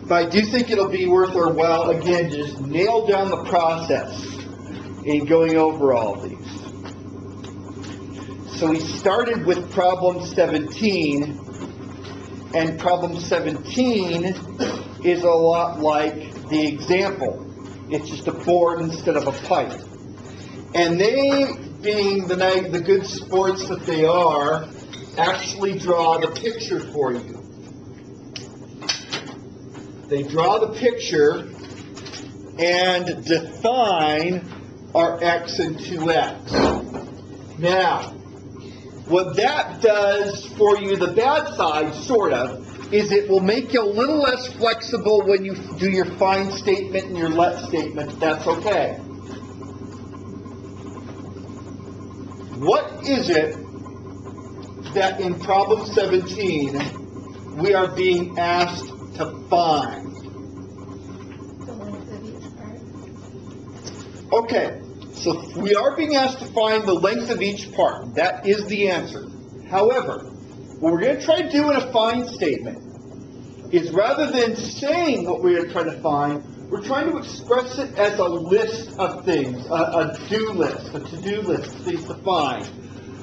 But I do think it'll be worth our while, again, to just nail down the process in going over all of these. So we started with problem 17, and problem 17 is a lot like the example. It's just a board instead of a pipe. And they, being the good sports that they are, actually draw the picture for you. They draw the picture and define our x and 2x. Now, what that does for you, the bad side, sort of, is it will make you a little less flexible when you do your find statement and your let statement. That's okay. What is it that in problem 17 we are being asked to find? The length of each part. Okay, so we are being asked to find the length of each part. That is the answer. However, what we're going to try to do in a find statement is, rather than saying what we're going to try to find, we're trying to express it as a list of things, a do list, a to-do list of things to find.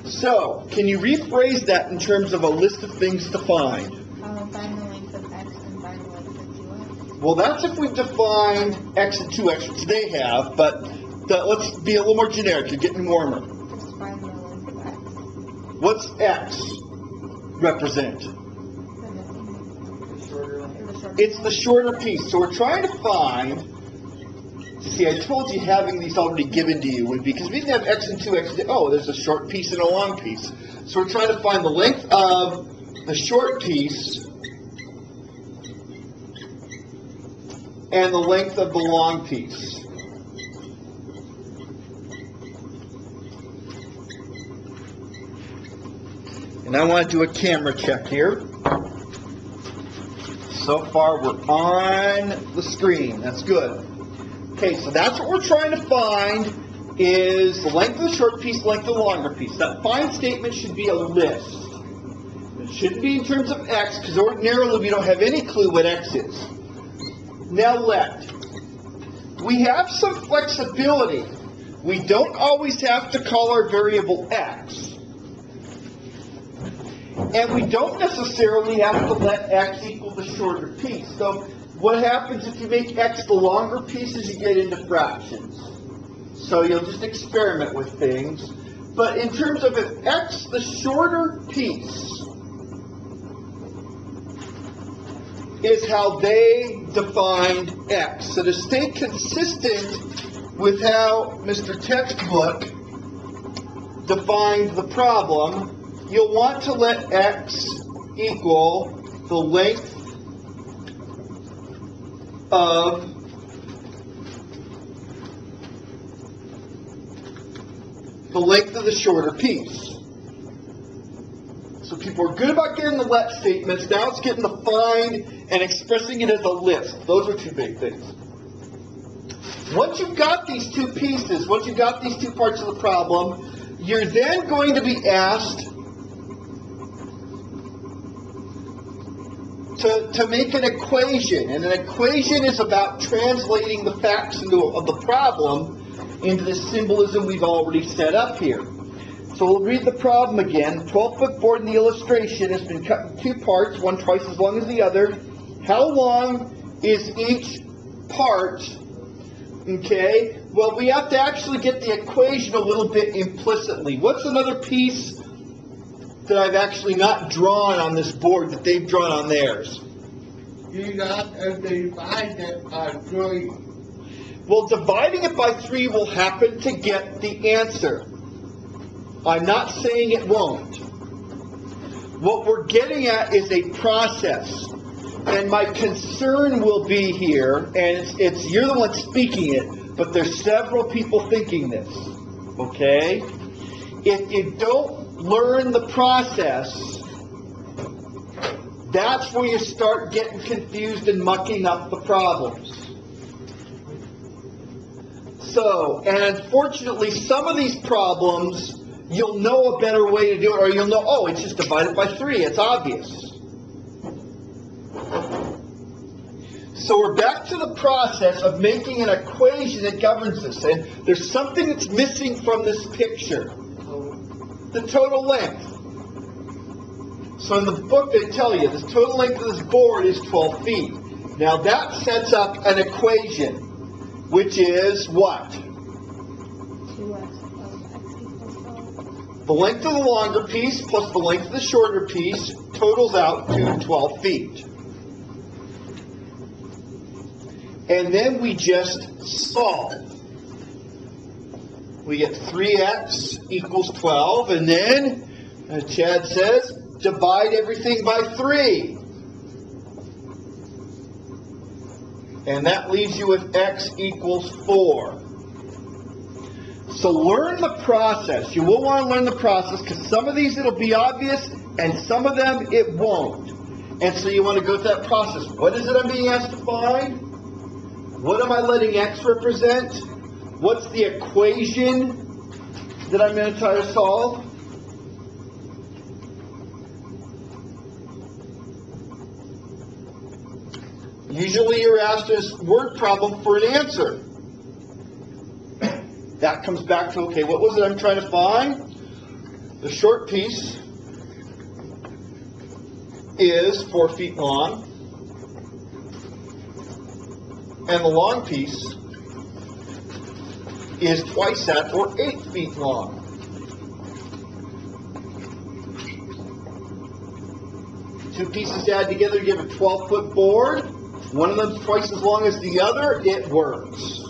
So, can you rephrase that in terms of a list of things to find? Find the length of x and find the length of 2x. Well, that's if we've defined x and 2x, which they have, but let's be a little more generic. You're getting warmer. Just find the length of x. What's x represent? It's the shorter piece. So we're trying to find, see, I told you having these already given to you would be, because we didn't have x and 2x, oh, there's a short piece and a long piece. So we're trying to find the length of the short piece and the length of the long piece. And I want to do a camera check here. So far, we're on the screen. That's good. Okay, so that's what we're trying to find, is the length of the short piece, length of the longer piece. That find statement should be a list. It shouldn't be in terms of x, because ordinarily we don't have any clue what x is. Now let. We have some flexibility. We don't always have to call our variable x. And we don't necessarily have to let x equal the shorter piece. So what happens if you make x the longer piece is you get into fractions. So you'll just experiment with things. But in terms of if x, the shorter piece, is how they defined x. So to stay consistent with how Mr. Textbook defined the problem, you'll want to let x equal the length of the shorter piece. So people are good about getting the let statements. Now it's getting the find and expressing it as a list. Those are two big things. Once you've got these two pieces, once you've got these two parts of the problem, you're then going to be asked to make an equation. And an equation is about translating the facts of the problem into the symbolism we've already set up here. So we'll read the problem again. The 12-foot board in the illustration has been cut in two parts, one twice as long as the other. How long is each part? Okay, well, we have to actually get the equation a little bit implicitly. What's another piece that I've actually not drawn on this board that they've drawn on theirs? You got to divide it by 3. Well, dividing it by 3 will happen to get the answer. I'm not saying it won't. What we're getting at is a process. And my concern will be here, and it's you're the one speaking it, but there's several people thinking this. Okay? If you don't learn the process, that's where you start getting confused and mucking up the problems. So, and unfortunately, some of these problems, you'll know a better way to do it, or you'll know, oh, it's just divided by 3. It's obvious. So we're back to the process of making an equation that governs this. And there's something that's missing from this picture. The total length. So in the book they tell you the total length of this board is 12 feet. Now that sets up an equation, which is what? 2x of x equals 12. The length of the longer piece plus the length of the shorter piece totals out to 12 feet. And then we just solve. We get 3x equals 12, and then, as Chad says, divide everything by 3. And that leaves you with x equals 4. So learn the process. You will want to learn the process because some of these it'll be obvious and some of them it won't. And so you want to go through that process. What is it I'm being asked to find? What am I letting x represent? What's the equation that I'm going to try to solve? Usually you're asked a word problem for an answer. That comes back to, okay, what was it I'm trying to find? The short piece is 4 feet long. And the long piece is twice that, or 8 feet long. Two pieces add together give a 12-foot board. One of them's twice as long as the other. It works.